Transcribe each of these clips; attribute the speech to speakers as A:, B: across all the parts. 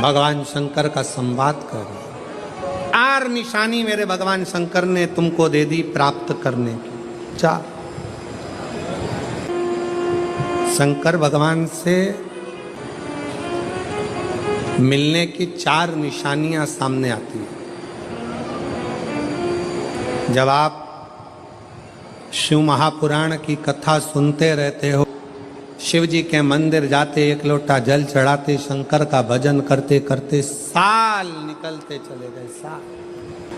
A: भगवान शंकर का संवाद कर रहे। 4 निशानी मेरे भगवान शंकर ने तुमको दे दी प्राप्त करने की। 4 शंकर भगवान से मिलने की 4 निशानियां सामने आती हैं। जब आप शिव महापुराण की कथा सुनते रहते हो, शिव जी के मंदिर जाते, 1 लोटा जल चढ़ाते, शंकर का भजन करते करते साल निकलते चले गए। साल।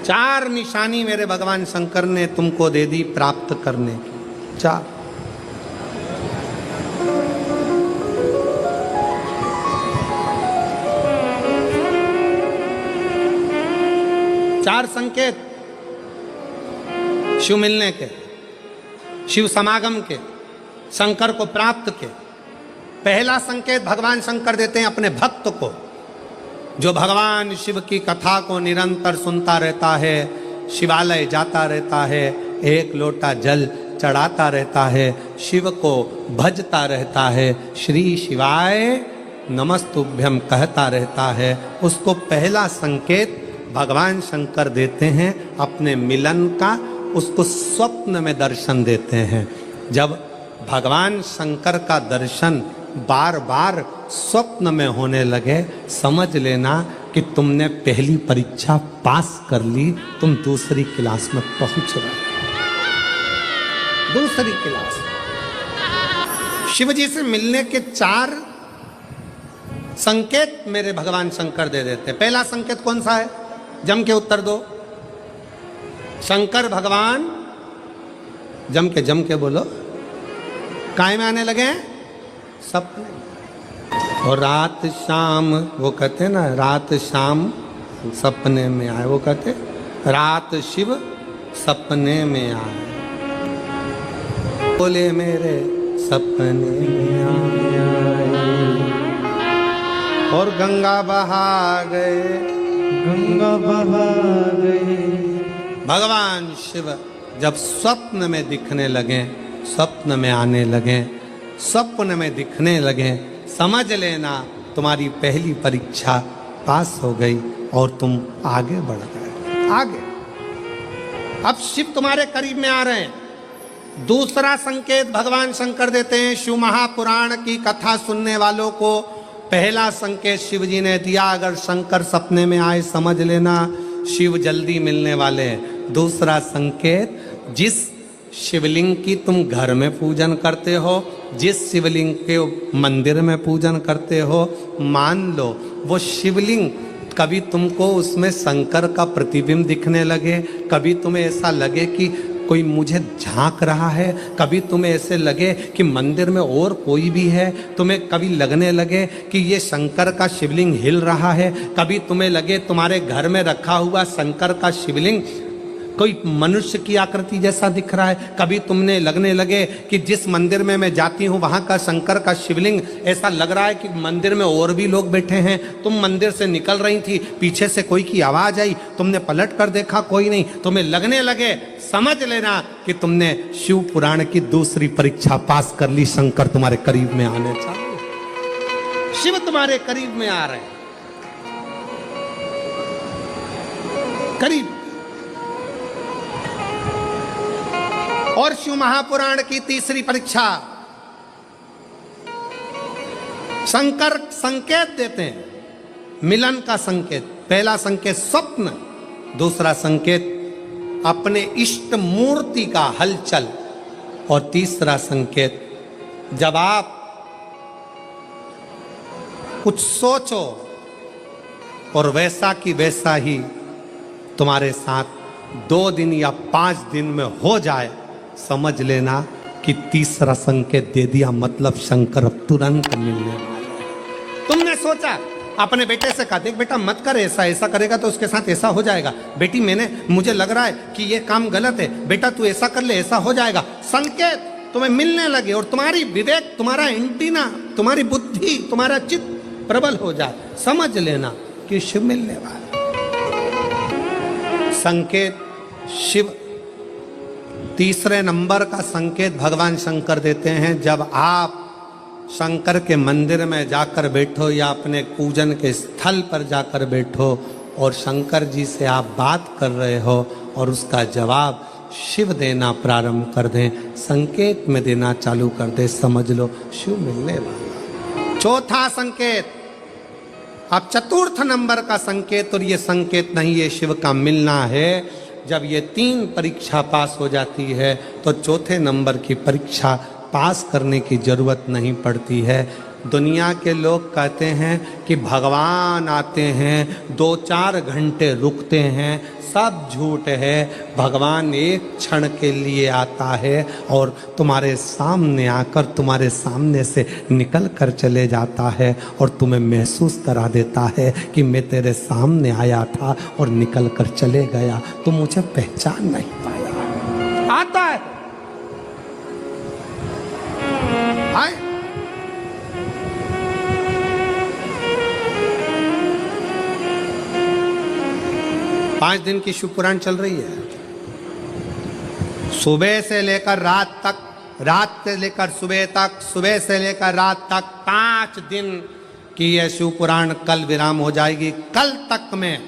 A: 4 निशानी मेरे भगवान शंकर ने तुमको दे दी प्राप्त करने की। 4 संकेत शिव मिलने के, शिव समागम के, शंकर को प्राप्त के। पहला संकेत भगवान शंकर देते हैं अपने भक्त को, जो भगवान शिव की कथा को निरंतर सुनता रहता है, शिवालय जाता रहता है, 1 लोटा जल चढ़ाता रहता है, शिव को भजता रहता है, श्री शिवाय नमस्तुभ्यम कहता रहता है। उसको पहला संकेत भगवान शंकर देते हैं अपने मिलन का, उसको स्वप्न में दर्शन देते हैं। जब भगवान शंकर का दर्शन बार बार स्वप्न में होने लगे, समझ लेना कि तुमने पहली परीक्षा पास कर ली, तुम दूसरी क्लास में पहुंच रहे। दूसरी क्लास। शिव जी से मिलने के 4 संकेत मेरे भगवान शंकर दे देते। पहला संकेत कौन सा है? जम के उत्तर दो। शंकर भगवान जम के बोलो, काय में आने लगे? सपने। और रात शाम, वो कहते ना, रात शाम सपने में आए, वो कहते रात शिव सपने में आए, बोले मेरे सपने में आए, और गंगा बहा गए, गंगा बहा गए। भगवान शिव जब स्वप्न में दिखने लगे, स्वप्न में आने लगे, स्वप्न में दिखने लगे, समझ लेना तुम्हारी पहली परीक्षा पास हो गई और तुम आगे बढ़ गए। आगे। अब शिव तुम्हारे करीब में आ रहे हैं। दूसरा संकेत भगवान शंकर देते हैं शिव महापुराण की कथा सुनने वालों को। पहला संकेत शिव जी ने दिया, अगर शंकर सपने में आए समझ लेना शिव जल्दी मिलने वाले हैं। दूसरा संकेत, जिस शिवलिंग की तुम घर में पूजन करते हो, जिस शिवलिंग के मंदिर में पूजन करते हो, मान लो वो शिवलिंग कभी तुमको उसमें शंकर का प्रतिबिंब दिखने लगे, कभी तुम्हें ऐसा लगे कि कोई मुझे झांक रहा है, कभी तुम्हें ऐसे लगे कि मंदिर में और कोई भी है, तुम्हें कभी लगने लगे कि ये शंकर का शिवलिंग हिल रहा है, कभी तुम्हें लगे तुम्हारे घर में रखा हुआ शंकर का शिवलिंग कोई मनुष्य की आकृति जैसा दिख रहा है, कभी तुमने लगने लगे कि जिस मंदिर में मैं जाती हूँ वहाँ का शंकर का शिवलिंग ऐसा लग रहा है कि मंदिर में और भी लोग बैठे हैं। तुम मंदिर से निकल रही थी, पीछे से कोई की आवाज़ आई, तुमने पलट कर देखा कोई नहीं, तुम्हें लगने लगे, समझ लेना कि तुमने शिव पुराण की दूसरी परीक्षा पास कर ली। शंकर तुम्हारे करीब में आने चाहिए, शिव तुम्हारे करीब में आ रहे हैं, करीब। और शिव महापुराण की तीसरी परीक्षा, शंकर संकेत देते हैं मिलन का संकेत। पहला संकेत स्वप्न, दूसरा संकेत अपने इष्ट मूर्ति का हलचल, और तीसरा संकेत जब आप कुछ सोचो और वैसा की वैसा ही तुम्हारे साथ 2 दिन या 5 दिन में हो जाए, समझ लेना कि तीसरा संकेत दे दिया, मतलब शंकर अब तुरंत मिलने वाले हैं। तुमने सोचा, अपने बेटे से कहा, देख बेटा मत कर ऐसा, ऐसा करेगा तो उसके साथ ऐसा हो जाएगा। बेटी मुझे लग रहा है कि ये काम गलत है, बेटा तू ऐसा कर ले, ऐसा हो जाएगा। संकेत तुम्हें मिलने लगे और तुम्हारी विवेक, तुम्हारा एंटीना, तुम्हारी बुद्धि, तुम्हारा चित्त प्रबल हो जाए, समझ लेना कि शिव मिलने वाला। संकेत शिव। तीसरे नंबर का संकेत भगवान शंकर देते हैं, जब आप शंकर के मंदिर में जाकर बैठो या अपने पूजन के स्थल पर जाकर बैठो और शंकर जी से आप बात कर रहे हो और उसका जवाब शिव देना प्रारंभ कर दें, संकेत में देना चालू कर दे, समझ लो शिव मिलने वाला। चौथा संकेत, अब चतुर्थ नंबर का संकेत, और ये संकेत नहीं, ये शिव का मिलना है। जब ये 3 परीक्षा पास हो जाती है तो चौथे नंबर की परीक्षा पास करने की जरूरत नहीं पड़ती है। दुनिया के लोग कहते हैं कि भगवान आते हैं 2-4 घंटे रुकते हैं, सब झूठ है। भगवान एक क्षण के लिए आता है और तुम्हारे सामने आकर तुम्हारे सामने से निकल कर चले जाता है और तुम्हें महसूस करा देता है कि मैं तेरे सामने आया था और निकल कर चले गया, तुम मुझे पहचान नहीं पाया। आता है आए? 5 दिन की शिव पुराण चल रही है, सुबह से लेकर रात तक, रात से लेकर सुबह तक, सुबह से लेकर रात तक 5 दिन की यह शिव पुराण कल विराम हो जाएगी। कल तक में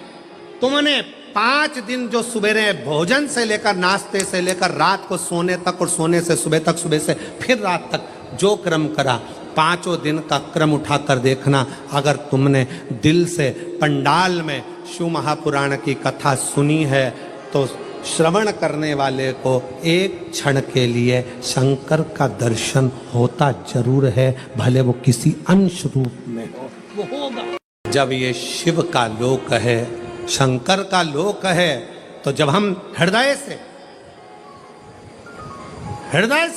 A: तुमने 5 दिन जो सुबह भोजन से लेकर नाश्ते से लेकर रात को सोने तक और सोने से सुबह तक, सुबह से फिर रात तक जो क्रम करा, 5 दिन का क्रम उठाकर देखना। अगर तुमने दिल से पंडाल में शिव महापुराण की कथा सुनी है तो श्रवण करने वाले को एक क्षण के लिए शंकर का दर्शन होता जरूर है, भले वो किसी अंश रूप में हो, वो होगा। जब ये शिव का लोक है, शंकर का लोक है, तो जब हम हृदय से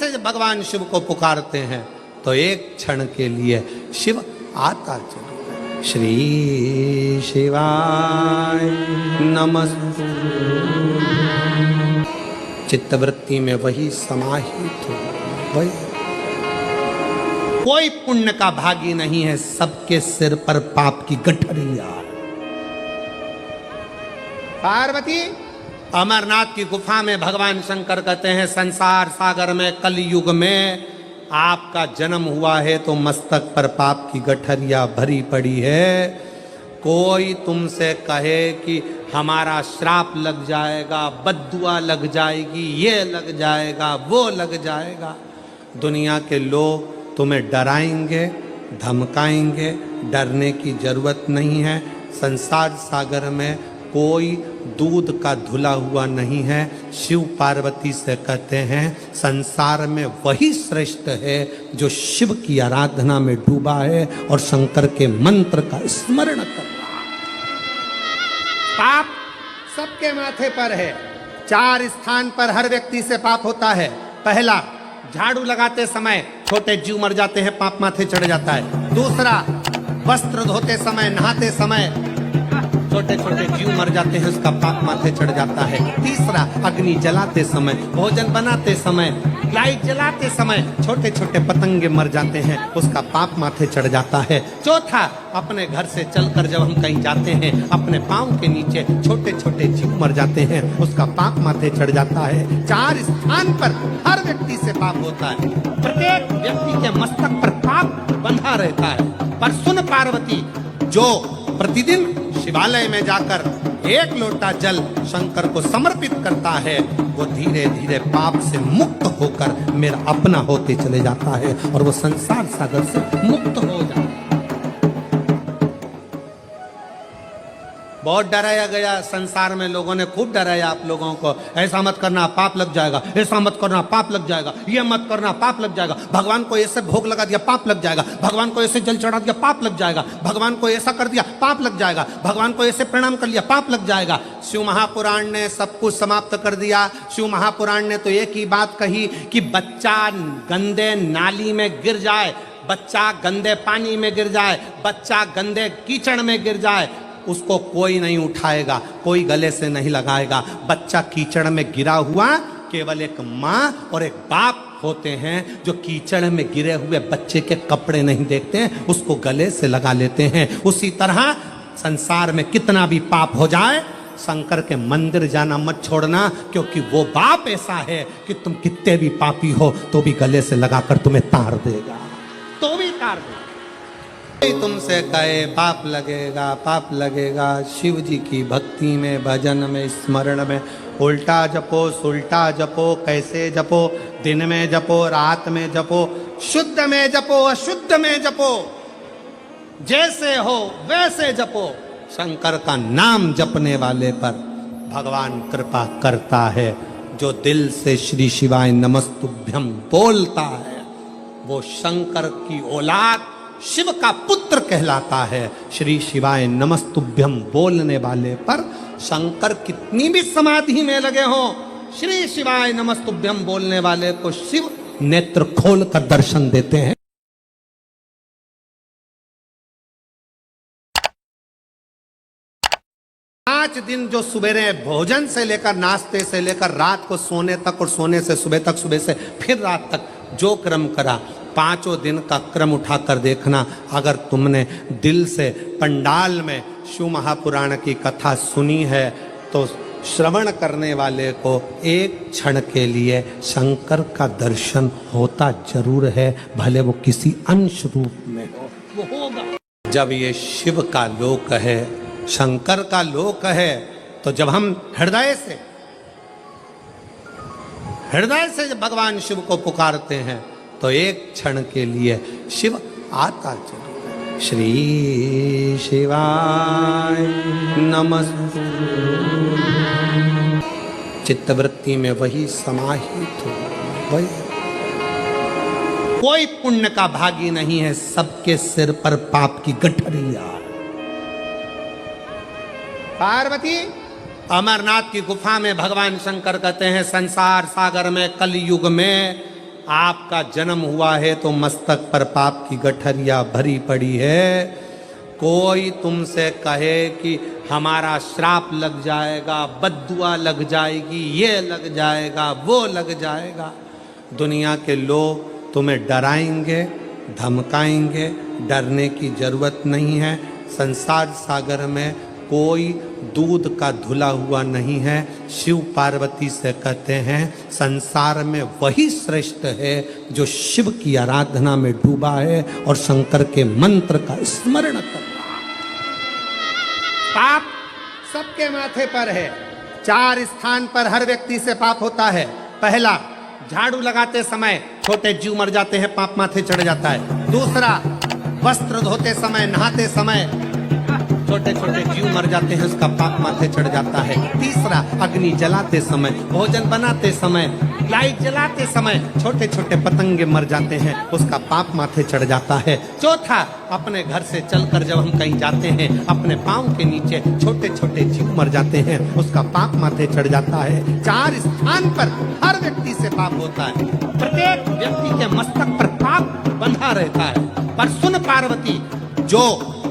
A: जब भगवान शिव को पुकारते हैं तो एक क्षण के लिए शिव आता जरूर है। श्री शिवाय नमस्तु, चित्तवृत्ति में वही समाहित हो, वही। कोई पुण्य का भागी नहीं है, सबके सिर पर पाप की गठरिया। पार्वती अमरनाथ की गुफा में भगवान शंकर कहते हैं, संसार सागर में कलयुग में आपका जन्म हुआ है तो मस्तक पर पाप की गठरिया भरी पड़ी है। कोई तुमसे कहे कि हमारा श्राप लग जाएगा, बद्दुआ लग जाएगी, ये लग जाएगा, वो लग जाएगा, दुनिया के लोग तुम्हें डराएंगे, धमकाएंगे, डरने की जरूरत नहीं है। संसार सागर में कोई दूध का धुला हुआ नहीं है। शिव पार्वती से कहते हैं संसार में वही श्रेष्ठ है जो शिव की आराधना में डूबा है और शंकर के मंत्र का स्मरण कर रहा है। पाप सबके माथे पर है। 4 स्थान पर हर व्यक्ति से पाप होता है। पहला, झाड़ू लगाते समय छोटे जीव मर जाते हैं, पाप माथे चढ़ जाता है। दूसरा, वस्त्र धोते समय, नहाते समय छोटे छोटे जीव मर जाते हैं, उसका पाप माथे चढ़ जाता है। तीसरा, अग्नि जलाते समय, भोजन बनाते समय, लाइट जलाते समय छोटे छोटे पतंगे मर जाते हैं, उसका पाप माथे चढ़ जाता है। चौथा, अपने घर से चलकर जब हम कहीं जाते हैं, अपने पाँव के नीचे छोटे छोटे जीव मर जाते हैं, उसका पाप माथे चढ़ जाता है। 4 स्थान पर हर व्यक्ति से पाप होता है। प्रत्येक व्यक्ति के मस्तक पर पाप बंधा रहता है। पर सुन पार्वती, जो प्रतिदिन शिवालय में जाकर 1 लोटा जल शंकर को समर्पित करता है, वो धीरे धीरे पाप से मुक्त होकर मेरा अपना होते चले जाता है और वो संसार सागर से मुक्त हो जाता है। बहुत डराया गया संसार में, लोगों ने खूब डराया आप लोगों को, ऐसा मत करना पाप लग जाएगा, ऐसा मत करना पाप लग जाएगा, ये मत करना पाप लग जाएगा, भगवान को ऐसे भोग लगा दिया पाप लग जाएगा, भगवान को ऐसे जल चढ़ा दिया पाप लग जाएगा, भगवान को ऐसा कर दिया पाप लग जाएगा, भगवान को ऐसे प्रणाम कर लिया पाप लग जाएगा। शिव महापुराण ने सब कुछ समाप्त कर दिया। शिव महापुराण ने तो एक ही बात कही कि बच्चा गंदे नाली में गिर जाए, बच्चा गंदे पानी में गिर जाए, बच्चा गंदे कीचड़ में गिर जाए, उसको कोई नहीं उठाएगा, कोई गले से नहीं लगाएगा। बच्चा कीचड़ में गिरा हुआ केवल एक माँ और एक बाप होते हैं जो कीचड़ में गिरे हुए बच्चे के कपड़े नहीं देखते हैं, उसको गले से लगा लेते हैं। उसी तरह संसार में कितना भी पाप हो जाए, शंकर के मंदिर जाना मत छोड़ना, क्योंकि वो बाप ऐसा है कि तुम कितने भी पापी हो तो भी गले से लगाकर तुम्हें तार देगा, तो भी
B: तार दे।
A: कोई तुमसे कहे पाप लगेगा, पाप लगेगा, शिव जी की भक्ति में, भजन में, स्मरण में उल्टा जपो, सुल्टा जपो, कैसे जपो, दिन में जपो, रात में जपो, शुद्ध में जपो, अशुद्ध में जपो, जैसे हो वैसे जपो। शंकर का नाम जपने वाले पर भगवान कृपा करता है। जो दिल से श्री शिवाय नमस्तुभ्यम बोलता है वो शंकर की औलाद, शिव का पुत्र कहलाता है। श्री शिवाय नमस्तुभ्यम बोलने वाले पर शंकर कितनी भी समाधि में लगे हो, श्री शिवाय नमस्तुभ्यम बोलने वाले को शिव नेत्र खोल कर दर्शन देते हैं। 5 दिन जो सुबेरे भोजन से लेकर, नाश्ते से लेकर रात को सोने तक, और सोने से सुबह तक, सुबह से फिर रात तक जो क्रम करा, 5 दिन का क्रम उठाकर देखना। अगर तुमने दिल से पंडाल में शिव महापुराण की कथा सुनी है तो श्रवण करने वाले को एक क्षण के लिए शंकर का दर्शन होता जरूर है, भले वो किसी अंश रूप में हो, वो होगा। जब ये शिव का लोक है, शंकर का लोक है, तो जब हम हृदय से जब भगवान शिव को पुकारते हैं तो एक क्षण के लिए शिव आता जरूर है। श्री शिवाय नमस्तुभ्यं। चित्तवृत्ति में वही समाहित हो, वही। कोई पुण्य का भागी नहीं है, सबके सिर पर पाप की गठरिया। पार्वती, अमरनाथ की गुफा में भगवान शंकर कहते हैं, संसार सागर में कलयुग में आपका जन्म हुआ है तो मस्तक पर पाप की गठरिया भरी पड़ी है। कोई तुमसे कहे कि हमारा श्राप लग जाएगा, बद्दुआ लग जाएगी, ये लग जाएगा, वो लग जाएगा, दुनिया के लोग तुम्हें डराएंगे, धमकाएंगे। डरने की जरूरत नहीं है। संसार सागर में कोई दूध का धुला हुआ नहीं है। शिव पार्वती से कहते हैं, संसार में वही श्रेष्ठ है जो शिव की आराधना में डूबा है और शंकर के मंत्र का स्मरण कर रहा है। पाप सबके माथे पर है। 4 स्थान पर हर व्यक्ति से पाप होता है। पहला, झाड़ू लगाते समय छोटे जीव मर जाते हैं, पाप माथे चढ़ जाता है। दूसरा, वस्त्र धोते समय, नहाते समय छोटे छोटे जीव मर जाते हैं, उसका पाप माथे चढ़ जाता है। तीसरा, अग्नि जलाते समय, भोजन बनाते समय, लाइट जलाते समय छोटे छोटे पतंगे मर जाते हैं, उसका पाप माथे चढ़ जाता है। चौथा, अपने घर से चलकर जब हम कहीं जाते हैं, अपने पाँव के नीचे छोटे छोटे जीव मर जाते हैं, उसका पाप माथे चढ़ जाता है। 4 स्थान पर हर व्यक्ति से पाप होता है। प्रत्येक व्यक्ति के मस्तक पर पाप बंधा रहता है। पर सुन पार्वती, जो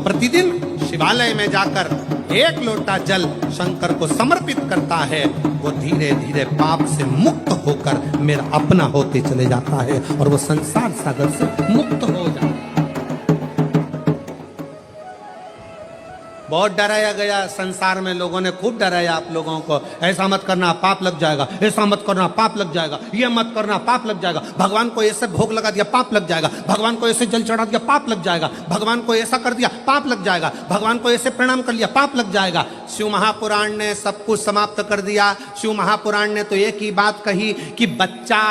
A: प्रतिदिन शिवालय में जाकर 1 लोटा जल शंकर को समर्पित करता है, वो धीरे धीरे पाप से मुक्त होकर मेरा अपना होते चले जाता है और वो संसार सागर से मुक्त हो जाता है। बहुत डराया गया संसार में, लोगों ने खूब डराया आप लोगों को। ऐसा मत करना, पाप लग जाएगा, ऐसा मत करना, पाप लग जाएगा, ये मत करना, पाप लग जाएगा, भगवान को ऐसे भोग लगा दिया, पाप लग जाएगा, भगवान को ऐसे जल चढ़ा दिया, पाप लग जाएगा, भगवान को ऐसा कर दिया, पाप लग जाएगा, भगवान को ऐसे प्रणाम कर लिया, पाप लग जाएगा। शिव महापुराण ने सब कुछ समाप्त कर दिया। शिव महापुराण ने तो एक ही बात कही कि बच्चा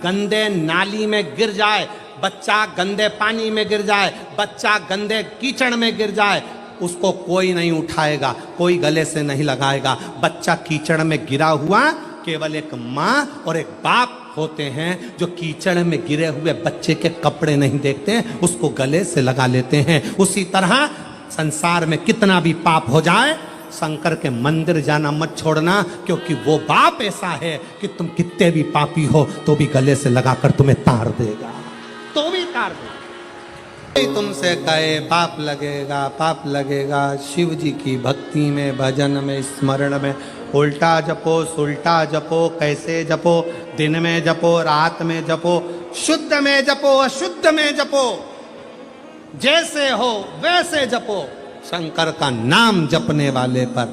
A: गंदे नाली में गिर जाए, बच्चा गंदे पानी में गिर जाए, बच्चा गंदे कीचड़ में गिर जाए, उसको कोई नहीं उठाएगा, कोई गले से नहीं लगाएगा। बच्चा कीचड़ में गिरा हुआ केवल एक माँ और एक बाप होते हैं जो कीचड़ में गिरे हुए बच्चे के कपड़े नहीं देखते हैं, उसको गले से लगा लेते हैं। उसी तरह संसार में कितना भी पाप हो जाए, शंकर के मंदिर जाना मत छोड़ना, क्योंकि वो बाप ऐसा है कि तुम कितने भी पापी हो तो भी गले से लगाकर तुम्हें तार देगा, तो भी तार देगा। तुमसे कहे पाप लगेगा, पाप लगेगा, शिव जी की भक्ति में, भजन में, स्मरण में उल्टा जपो, सुल्टा जपो, कैसे जपो, दिन में जपो, रात में जपो, शुद्ध में जपो, अशुद्ध में जपो, जैसे हो वैसे जपो। शंकर का नाम जपने वाले पर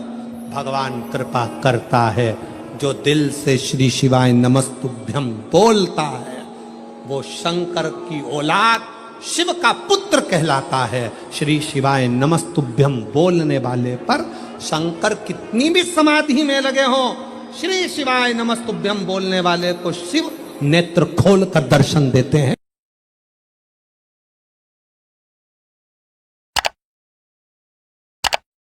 A: भगवान कृपा करता है। जो दिल से श्री शिवाय नमस्तुभ्यम बोलता है वो शंकर की औलाद, शिव का पुत्र कहलाता है। श्री शिवाय नमस्तुभ्यम बोलने वाले पर शंकर कितनी भी समाधि में लगे हो, श्री शिवाय नमस्तुभ्यम बोलने वाले को शिव नेत्र खोल कर दर्शन देते हैं।